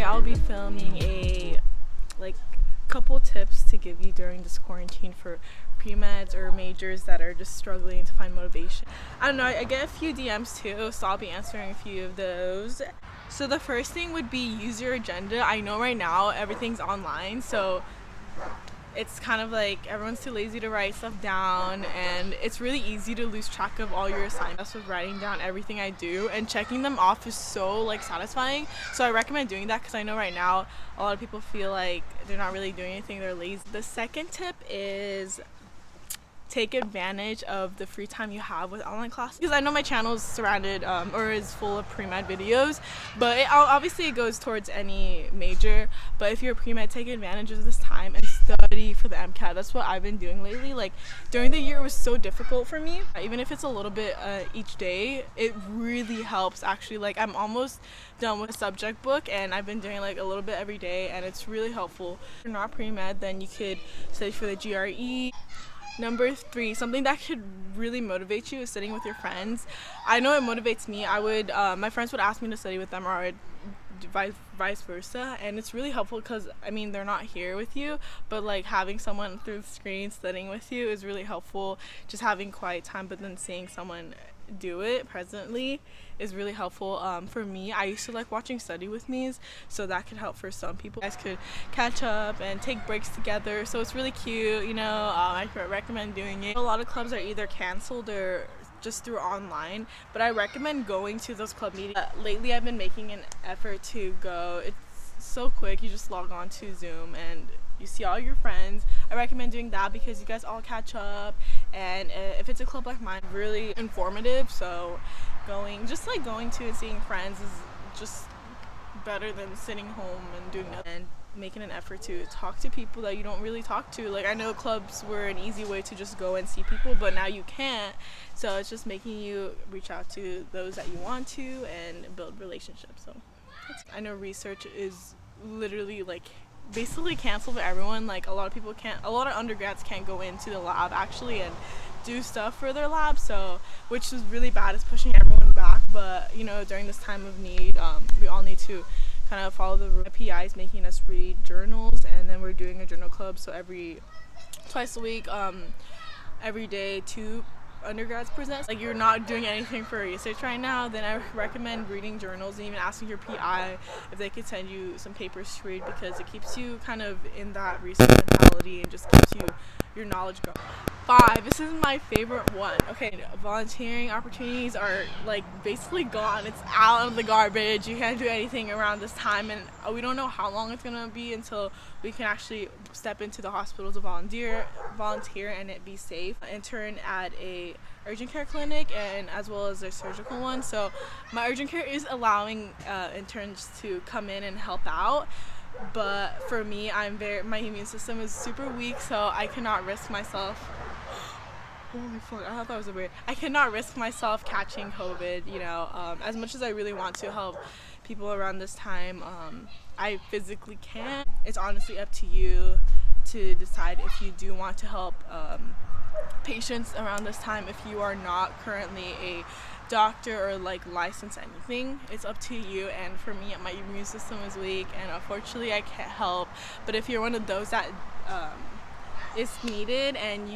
Today I'll be filming a couple tips to give you during this quarantine for pre-meds or majors that are just struggling to find motivation. I don't know, I get a few DMs too, so I'll be answering a few of those. So the first thing would be use your agenda. I know right now everything's online, so it's kind of like everyone's too lazy to write stuff down, and it's really easy to lose track of all your assignments with writing down everything I do, and checking them off is so satisfying. So I recommend doing that because I know right now a lot of people feel like they're not really doing anything, they're lazy. The second tip is take advantage of the free time you have with online classes, because I know my channel is surrounded or is full of pre-med videos, but obviously it goes towards any major. But if you're a pre-med, take advantage of this time and study for the MCAT. That's what I've been doing lately. Like during the year it was so difficult for me, even if it's a little bit each day, it really helps actually. Like I'm almost done with a subject book and I've been doing like a little bit every day, and it's really helpful. If you're not pre-med, then you could study for the GRE. Number 3, something that could really motivate you is sitting with your friends. I know it motivates me. My friends would ask me to study with them, or I'd vice versa, and it's really helpful because I mean they're not here with you, but like having someone through the screen studying with you is really helpful. Just having quiet time, but then seeing someone do it presently is really helpful. For me, I used to like watching study with me's, so that could help for some people. You guys could catch up and take breaks together, so it's really cute, you know. I recommend doing it. A lot of clubs are either canceled or just through online, but I recommend going to those club meetings. Lately I've been making an effort to go. It's so quick, you just log on to Zoom and you see all your friends. I recommend doing that because you guys all catch up, and if it's a club like mine, really informative. So going to and seeing friends is just better than sitting home and doing nothing. And making an effort to talk to people that you don't really talk to. Like I know clubs were an easy way to just go and see people, but now you can't. So it's just making you reach out to those that you want to and build relationships. So I know research is literally basically canceled for everyone. Like a lot of undergrads can't go into the lab actually and do stuff for their lab, so which is really bad. It's pushing everyone back. But you know, during this time of need, we all need to kind of follow the PI is making us read journals, and then we're doing a journal club, so twice a week, every day 2 undergrads present. Like you're not doing anything for research right now, then I recommend reading journals and even asking your PI if they could send you some papers to read, because it keeps you kind of in that research mentality and just keeps your knowledge going. 5, this is my favorite one. Okay, volunteering opportunities are basically gone. It's out of the garbage. You can't do anything around this time, and we don't know how long it's gonna be until we can actually step into the hospital to volunteer and it be safe. Intern at a urgent care clinic and as well as a surgical one. So my urgent care is allowing interns to come in and help out. But for me, my immune system is super weak, so I cannot risk myself. Holy fuck, I thought that was weird. I cannot risk myself catching COVID, you know. As much as I really want to help people around this time, I physically can't. It's honestly up to you to decide if you do want to help patients around this time. If you are not currently a doctor or licensed anything, it's up to you. And for me, my immune system is weak and unfortunately I can't help. But if you're one of those that is needed and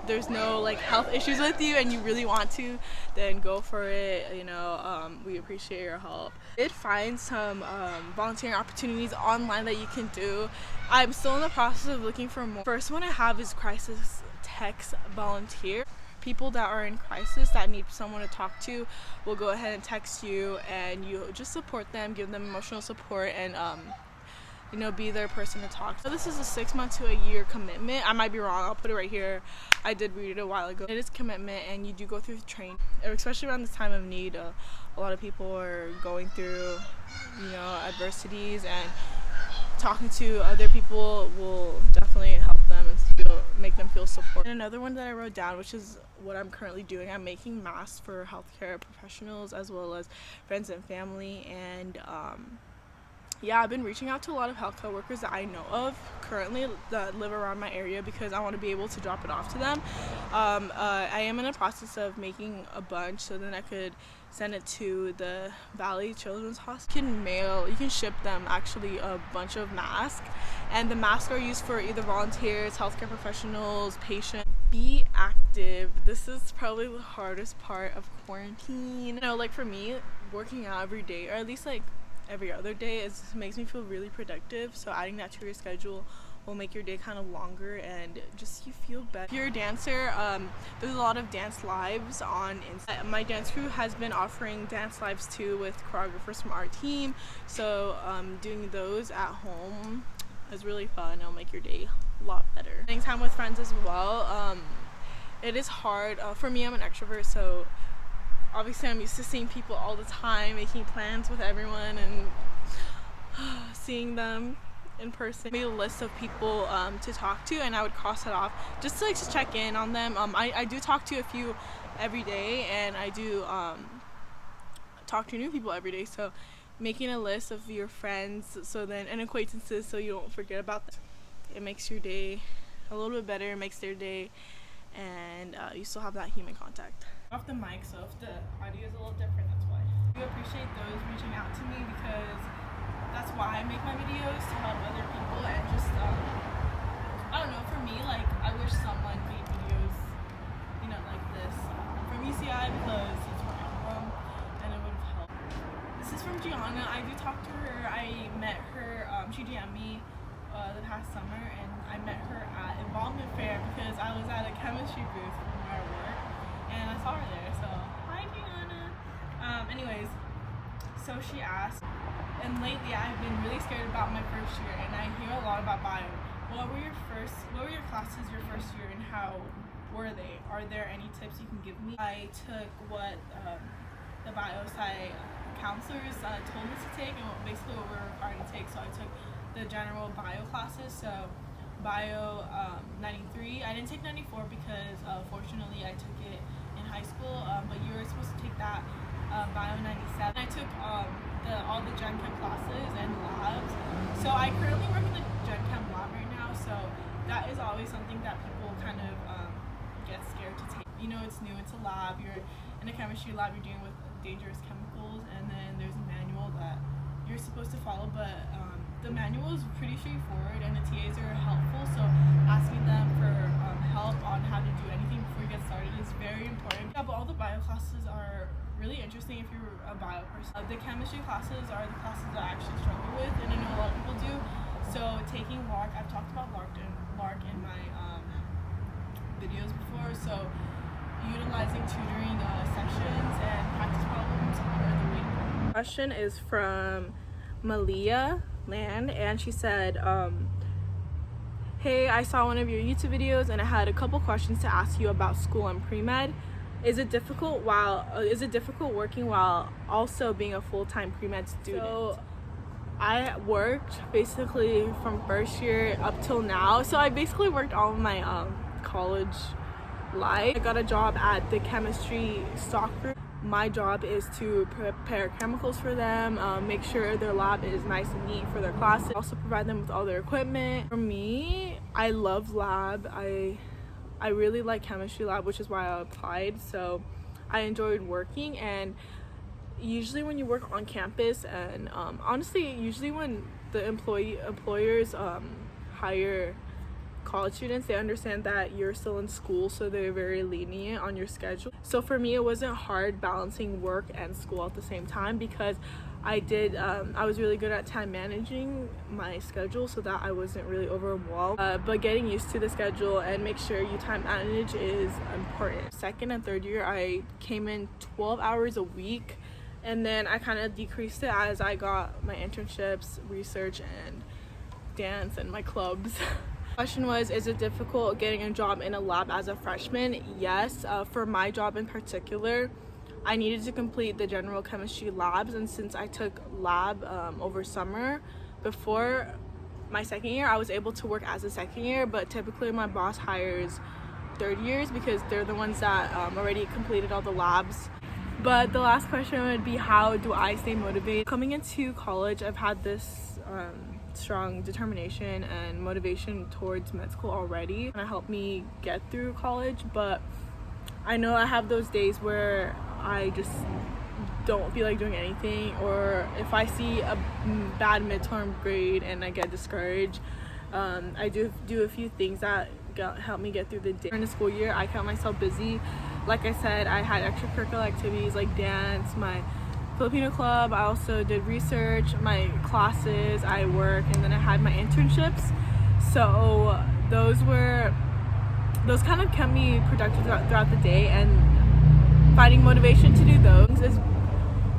there's no health issues with you and you really want to, then go for it, you know. We appreciate your help. I did find some volunteering opportunities online that you can do. I'm still in the process of looking for more. First one I have is crisis text volunteer. People that are in crisis that need someone to talk to will go ahead and text you, and you just support them, give them emotional support, and you know, be their person to talk to. So this is a 6 month to a year commitment. I might be wrong, I'll put it right here. I did read it a while ago. It is commitment, and you do go through training, especially around this time of need. A lot of people are going through, you know, adversities, and talking to other people will definitely help them and make them feel support. And another one that I wrote down, which is what I'm currently doing, I'm making masks for healthcare professionals as well as friends and family, and yeah, I've been reaching out to a lot of healthcare workers that I know of currently that live around my area because I want to be able to drop it off to them. I am in the process of making a bunch so then I could send it to the Valley Children's Hospital. You can ship them actually a bunch of masks, and the masks are used for either volunteers, healthcare professionals, patients. Be active. This is probably the hardest part of quarantine. You know, like for me, working out every day, or at least like every other day, makes me feel really productive. So adding that to your schedule will make your day kind of longer and just you feel better. If you're a dancer, there's a lot of dance lives on Instagram. My dance crew has been offering dance lives too with choreographers from our team. So doing those at home is really fun. It'll make your day a lot better. Spending time with friends as well. It is hard. For me, I'm an extrovert, so obviously I'm used to seeing people all the time, making plans with everyone and seeing them in person. I made a list of people to talk to, and I would cross it off just to to check in on them. I do talk to a few every day, and I do talk to new people every day, so making a list of your friends and acquaintances so you don't forget about them. It makes your day a little bit better, it makes their day, and you still have that human contact. Off the mic, so if the audio is a little different, that's why. I appreciate those reaching out to me because that's why I make my videos, to help other people, and just I don't know, for me, like I wish someone made videos, you know, like this from UCI because it's where I'm from and it would have helped. This is from Gianna. I do talk to her. I met her, she DM'd me the past summer, and I met her at Involvement Fair because I was at a chemistry booth from where I work. And I saw her there, so hi Gianna. Anyways, so she asked, and lately I've been really scared about my first year, and I hear a lot about bio. What were your classes your first year, and how were they? Are there any tips you can give me? I took what the bio-sci counselors told us to take, and basically what we're required to take. So I took the general bio classes, so bio 93. I didn't take 94 because fortunately I took it in high school, but you were supposed to take that bio 97. I took all the Gen Chem classes and labs. So I currently work in the Gen Chem lab right now, so that is always something that people kind of get scared to take. You know, it's new, it's a lab, you're in a chemistry lab, you're dealing with dangerous chemicals, and then there's a manual that you're supposed to follow, but the manual is pretty straightforward and the TAs are helpful, so asking them for help on how to do anything before you get started is very important. Yeah, but all the bio classes are really interesting if you're a bio person. The chemistry classes are the classes that I actually struggle with, and I know a lot of people do. So taking LARC, I've talked about LARC in my videos before, so utilizing tutoring sections and practice problems are the way. Question is from Malia Land, and she said, hey, I saw one of your YouTube videos and I had a couple questions to ask you about school and pre-med. Is it difficult working while also being a full-time pre-med student? So I worked basically from first year up till now. So I basically worked all of my college life. I got a job at the chemistry stock group. My job is to prepare chemicals for them, make sure their lab is nice and neat for their classes, also provide them with all their equipment. For me, I love lab. I really like chemistry lab, which is why I applied. So I enjoyed working, and usually when you work on campus, and honestly, usually when the employers hire college students, they understand that you're still in school, so they're very lenient on your schedule. So for me, it wasn't hard balancing work and school at the same time because I was really good at time managing my schedule so that I wasn't really overwhelmed. But getting used to the schedule and make sure you time manage is important. Second and third year, I came in 12 hours a week, and then I kind of decreased it as I got my internships, research, and dance, and my clubs. Question was, is it difficult getting a job in a lab as a freshman? Yes. For my job in particular, I needed to complete the general chemistry labs, and since I took lab over summer before my second year, I was able to work as a second year, but typically my boss hires third years because they're the ones that already completed all the labs. But the last question would be, how do I stay motivated? Coming into college, I've had this strong determination and motivation towards med school already, and it helped me get through college. But I know I have those days where I just don't feel like doing anything, or if I see a bad midterm grade and I get discouraged, I do a few things that help me get through the day. During the school year, I kept myself busy. Like I said, I had extracurricular activities like dance, my Filipino club. I also did research, my classes, I work, and then I had my internships. So those kind of kept me productive throughout the day, and finding motivation to do those is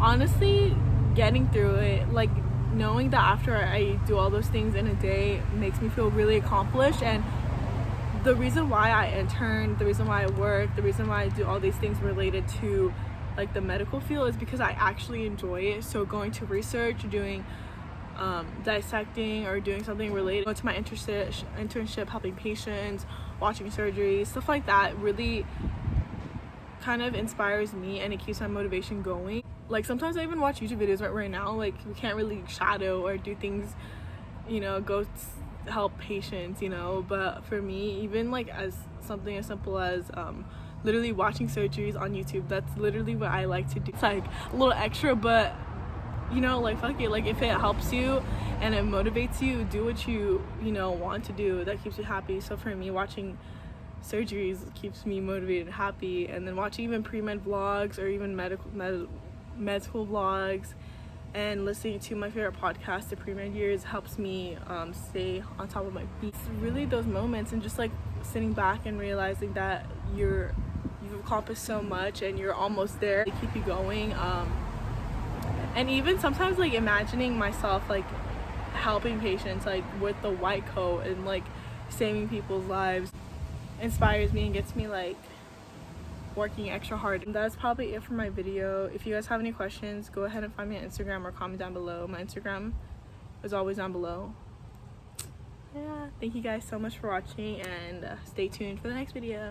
honestly getting through it. Like, knowing that after I do all those things in a day makes me feel really accomplished. And the reason why I intern, the reason why I work, the reason why I do all these things related to like the medical field is because I actually enjoy it. So going to research, doing dissecting, or doing something related to my internship, helping patients, watching surgeries, stuff like that really kind of inspires me, and it keeps my motivation going. Like, sometimes I even watch YouTube videos right now. Like, we can't really shadow or do things, go help patients, but for me, even like as something as simple as literally watching surgeries on YouTube, that's literally what I like to do. It's like a little extra, but like, fuck it. Like, if it helps you and it motivates you, do what you want to do. That keeps you happy. So for me, watching surgeries keeps me motivated and happy, and then watching even pre-med vlogs or even med school vlogs and listening to my favorite podcast, the pre-med years, helps me stay on top of my feet. It's really those moments, and just like sitting back and realizing that you've accomplished so much and you're almost there. They keep you going, and even sometimes like imagining myself like helping patients, like with the white coat and like saving people's lives, inspires me and gets me like working extra hard. And that's probably it for my video. If you guys have any questions, go ahead and find me on Instagram or comment down below. My Instagram is always down below. Yeah, thank you guys so much for watching, and stay tuned for the next video.